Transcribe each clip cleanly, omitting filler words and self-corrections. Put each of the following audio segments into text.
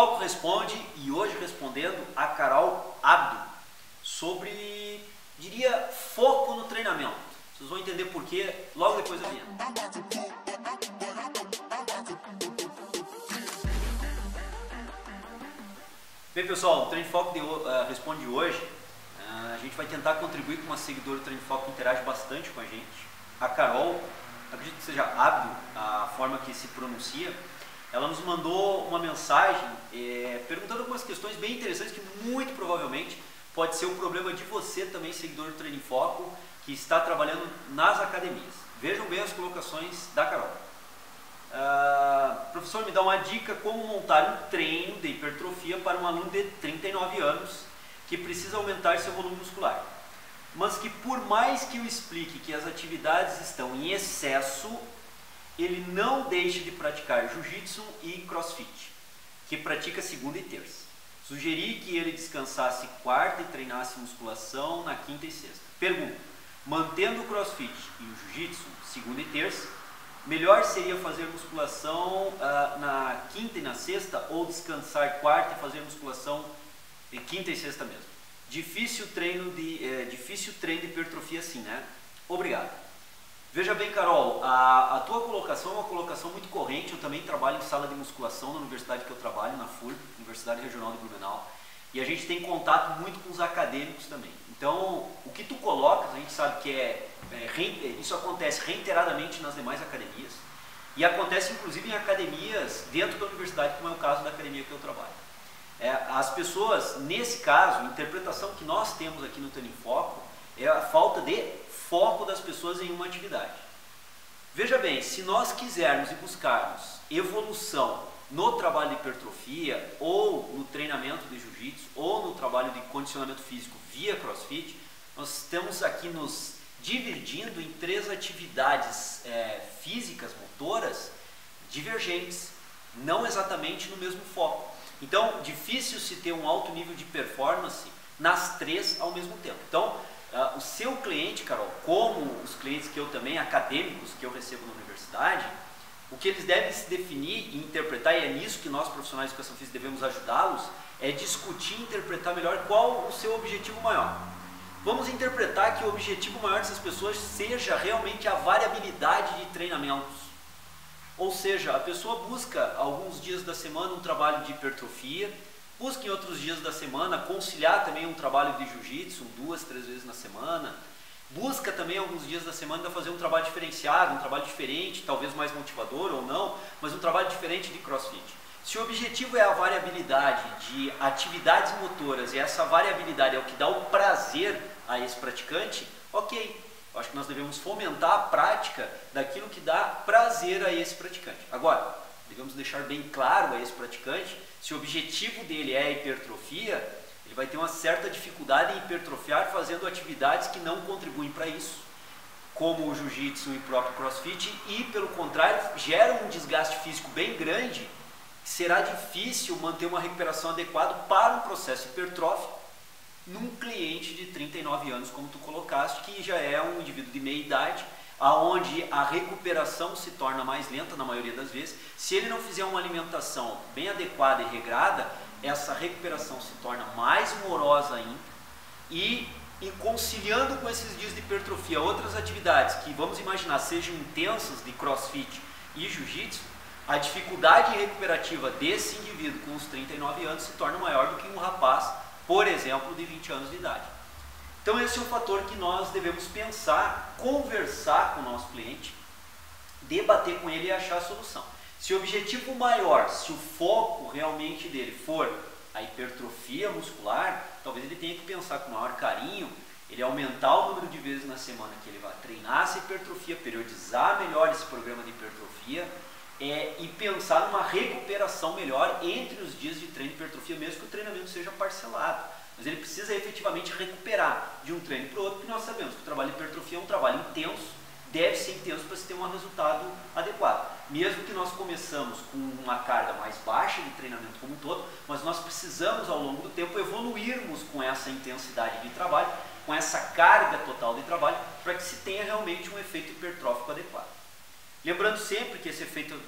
Foco Responde, e hoje respondendo a Carol Abdo sobre, diria, foco no treinamento. Vocês vão entender por quê logo depois da vinheta. Bem, pessoal, o Treino Foco Responde hoje, a gente vai tentar contribuir com uma seguidora do Treino Foco que interage bastante com a gente. A Carol, acredito que seja Abdo, a forma que se pronuncia. Ela nos mandou uma mensagem perguntando algumas questões bem interessantes que muito provavelmente pode ser um problema de você também, seguidor do Treino Foco, que está trabalhando nas academias. Vejam bem as colocações da Carol. Professor, me dá uma dica como montar um treino de hipertrofia para um aluno de 39 anos que precisa aumentar seu volume muscular, mas que por mais que eu explique que as atividades estão em excesso, ele não deixa de praticar jiu-jitsu e crossfit, que pratica segunda e terça. Sugeri que ele descansasse quarta e treinasse musculação na quinta e sexta. Pergunta: mantendo o crossfit e o jiu-jitsu segunda e terça, melhor seria fazer musculação na quinta e na sexta, ou descansar quarta e fazer musculação de quinta e sexta mesmo? Difícil treino de hipertrofia assim, né? Obrigado. Veja bem, Carol, a tua colocação é uma colocação muito corrente. Eu também trabalho em sala de musculação na universidade que eu trabalho, na FURB, Universidade Regional de Blumenau, e a gente tem contato muito com os acadêmicos também. Então, o que tu colocas, a gente sabe que isso acontece reiteradamente nas demais academias, e acontece inclusive em academias dentro da universidade, como é o caso da academia que eu trabalho. As pessoas, nesse caso, a interpretação que nós temos aqui no Treino em Foco é a falta de foco das pessoas em uma atividade. Veja bem, se nós quisermos e buscarmos evolução no trabalho de hipertrofia, ou no treinamento de jiu-jitsu, ou no trabalho de condicionamento físico via crossfit, nós estamos aqui nos dividindo em três atividades físicas, motoras, divergentes, não exatamente no mesmo foco. Então, difícil se ter um alto nível de performance nas três ao mesmo tempo. Então, o seu cliente, Carol, como os clientes que eu também, acadêmicos que eu recebo na universidade, o que eles devem se definir e interpretar, e é nisso que nós profissionais de educação física devemos ajudá-los, é discutir e interpretar melhor qual o seu objetivo maior. Vamos interpretar que o objetivo maior dessas pessoas seja realmente a variabilidade de treinamentos. Ou seja, a pessoa busca alguns dias da semana um trabalho de hipertrofia, busca em outros dias da semana conciliar também um trabalho de jiu-jitsu, 2, 3 vezes na semana. Busca também alguns dias da semana fazer um trabalho diferenciado, um trabalho diferente, talvez mais motivador ou não, mas um trabalho diferente de crossfit. Se o objetivo é a variabilidade de atividades motoras e essa variabilidade é o que dá o prazer a esse praticante, ok. Eu acho que nós devemos fomentar a prática daquilo que dá prazer a esse praticante. Agora, devemos deixar bem claro a esse praticante, se o objetivo dele é a hipertrofia, ele vai ter uma certa dificuldade em hipertrofiar fazendo atividades que não contribuem para isso, como o jiu-jitsu e o próprio crossfit, e pelo contrário, geram um desgaste físico bem grande, que será difícil manter uma recuperação adequada para um processo hipertrófico num cliente de 39 anos, como tu colocaste, que já é um indivíduo de meia idade, aonde a recuperação se torna mais lenta na maioria das vezes. Se ele não fizer uma alimentação bem adequada e regrada, essa recuperação se torna mais morosa ainda, e conciliando com esses dias de hipertrofia outras atividades que vamos imaginar sejam intensas, de crossfit e jiu-jitsu, a dificuldade recuperativa desse indivíduo com os 39 anos se torna maior do que um rapaz, por exemplo, de 20 anos de idade. Então esse é um fator que nós devemos pensar, conversar com o nosso cliente, debater com ele e achar a solução. Se o objetivo maior, se o foco realmente dele for a hipertrofia muscular, talvez ele tenha que pensar com maior carinho, ele aumentar o número de vezes na semana que ele vai treinar essa hipertrofia, periodizar melhor esse programa de hipertrofia e pensar numa recuperação melhor entre os dias de treino de hipertrofia, mesmo que o treinamento seja parcelado. Mas ele precisa efetivamente recuperar de um treino para o outro, porque nós sabemos que o trabalho de hipertrofia é um trabalho intenso, deve ser intenso para se ter um resultado adequado. Mesmo que nós começamos com uma carga mais baixa de treinamento como um todo, mas nós precisamos ao longo do tempo evoluirmos com essa intensidade de trabalho, com essa carga total de trabalho, para que se tenha realmente um efeito hipertrófico adequado. Lembrando sempre que esse efeito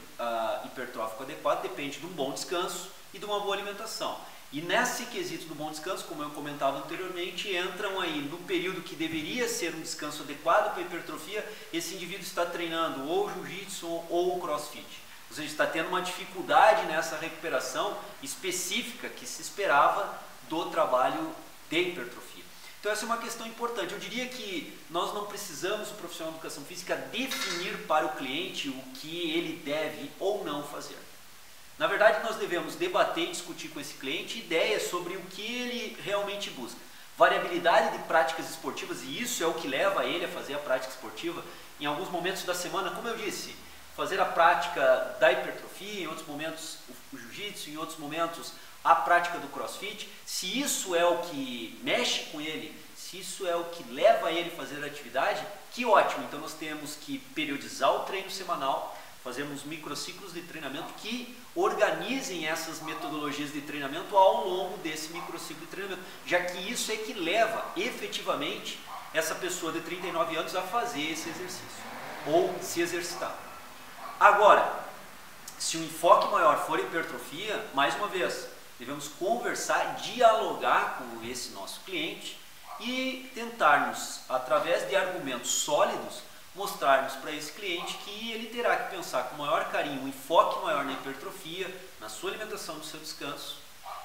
hipertrófico adequado depende de um bom descanso, e de uma boa alimentação. E nesse quesito do bom descanso, como eu comentava anteriormente, entram aí no período que deveria ser um descanso adequado para a hipertrofia, esse indivíduo está treinando ou jiu-jitsu ou crossfit. Ou seja, está tendo uma dificuldade nessa recuperação específica que se esperava do trabalho de hipertrofia. Então essa é uma questão importante. Eu diria que nós não precisamos, o profissional de educação física, definir para o cliente o que ele deve ou não fazer. Na verdade, nós devemos debater e discutir com esse cliente ideias sobre o que ele realmente busca. Variabilidade de práticas esportivas, e isso é o que leva ele a fazer a prática esportiva. Em alguns momentos da semana, como eu disse, fazer a prática da hipertrofia, em outros momentos o jiu-jitsu, em outros momentos a prática do crossfit. Se isso é o que mexe com ele, se isso é o que leva ele a fazer a atividade, que ótimo! Então nós temos que periodizar o treino semanal, fazermos microciclos de treinamento que organizem essas metodologias de treinamento ao longo desse microciclo de treinamento, já que isso é que leva efetivamente essa pessoa de 39 anos a fazer esse exercício ou se exercitar. Agora, se o enfoque maior for hipertrofia, mais uma vez, devemos conversar, dialogar com esse nosso cliente e tentarmos, através de argumentos sólidos, mostrarmos para esse cliente que ele terá que pensar com maior carinho, um enfoque maior na hipertrofia, na sua alimentação, no seu descanso,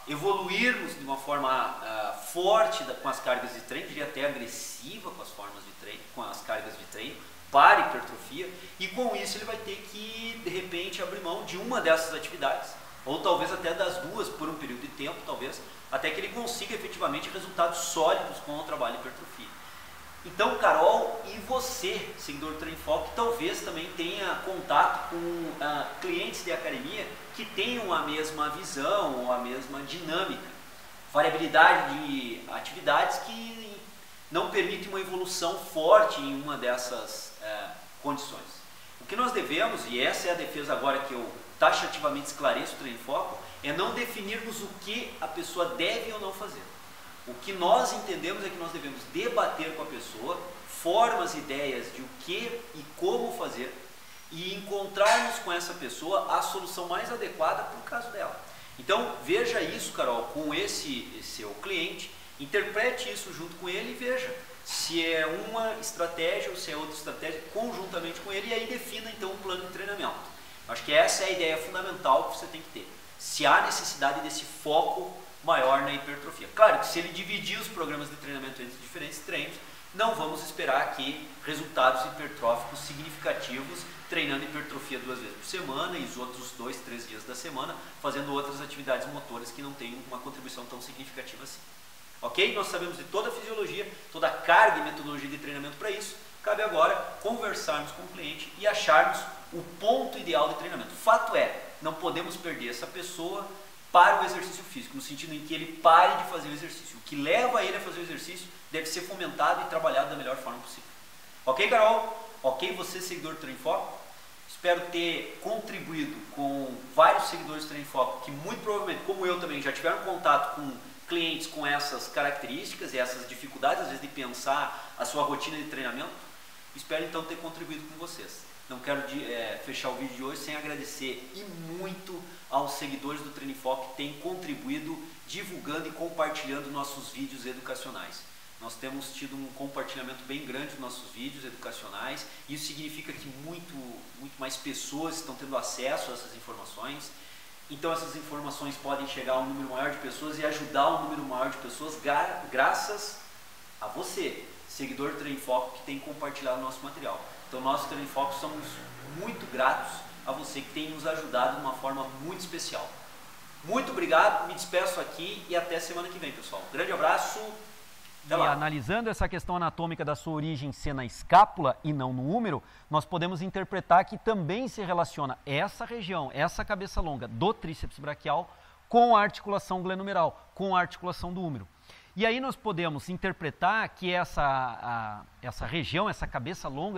evoluirmos de uma forma forte com as cargas de treino, diria até agressiva com as formas de treino, com as cargas de treino, para hipertrofia, e com isso ele vai ter que, de repente, abrir mão de uma dessas atividades, ou talvez até das duas por um período de tempo, talvez, até que ele consiga efetivamente resultados sólidos com o trabalho de hipertrofia. Então, Carol, e você, seguidor do Treino em Foco, talvez também tenha contato com clientes de academia que tenham a mesma visão ou a mesma dinâmica, variabilidade de atividades que não permitem uma evolução forte em uma dessas condições. O que nós devemos, e essa é a defesa agora que eu taxativamente esclareço o Treino em Foco, é não definirmos o que a pessoa deve ou não fazer. O que nós entendemos é que nós devemos debater com a pessoa formas, ideias de o que e como fazer e encontrarmos com essa pessoa a solução mais adequada para o caso dela. Então veja isso, Carol, com esse seu cliente, interprete isso junto com ele e veja se é uma estratégia ou se é outra estratégia conjuntamente com ele e aí defina então um plano de treinamento. Acho que essa é a ideia fundamental que você tem que ter. Se há necessidade desse foco maior na hipertrofia. Claro que se ele dividir os programas de treinamento entre diferentes treinos, não vamos esperar aqui resultados hipertróficos significativos, treinando hipertrofia 2 vezes por semana e os outros 2, 3 dias da semana, fazendo outras atividades motoras que não têm uma contribuição tão significativa assim. Ok? Nós sabemos de toda a fisiologia, toda a carga e metodologia de treinamento para isso. Cabe agora conversarmos com o cliente e acharmos o ponto ideal de treinamento. Fato é, não podemos perder essa pessoa para o exercício físico, no sentido em que ele pare de fazer o exercício. O que leva ele a fazer o exercício deve ser fomentado e trabalhado da melhor forma possível. Ok, Carol? Ok, você, seguidor do Treino em Foco? Espero ter contribuído com vários seguidores do Treino em Foco que muito provavelmente, como eu também, já tiveram contato com clientes com essas características e essas dificuldades, às vezes, de pensar a sua rotina de treinamento. Espero então ter contribuído com vocês. Não quero fechar o vídeo de hoje sem agradecer e muito aos seguidores do Treino em Foco que têm contribuído divulgando e compartilhando nossos vídeos educacionais. Nós temos tido um compartilhamento bem grande dos nossos vídeos educacionais. Isso significa que muito mais pessoas estão tendo acesso a essas informações. Então essas informações podem chegar a um número maior de pessoas e ajudar um número maior de pessoas graças a você, seguidor do Treino em Foco, que tem compartilhado o nosso material. Então nós do Treino em Foco somos muito gratos a você que tem nos ajudado de uma forma muito especial. Muito obrigado, me despeço aqui e até semana que vem, pessoal. Grande abraço. E analisando essa questão anatômica da sua origem ser na escápula e não no úmero, nós podemos interpretar que também se relaciona essa região, essa cabeça longa do tríceps braquial com a articulação glenumeral, com a articulação do úmero. E aí nós podemos interpretar que essa região, essa cabeça longa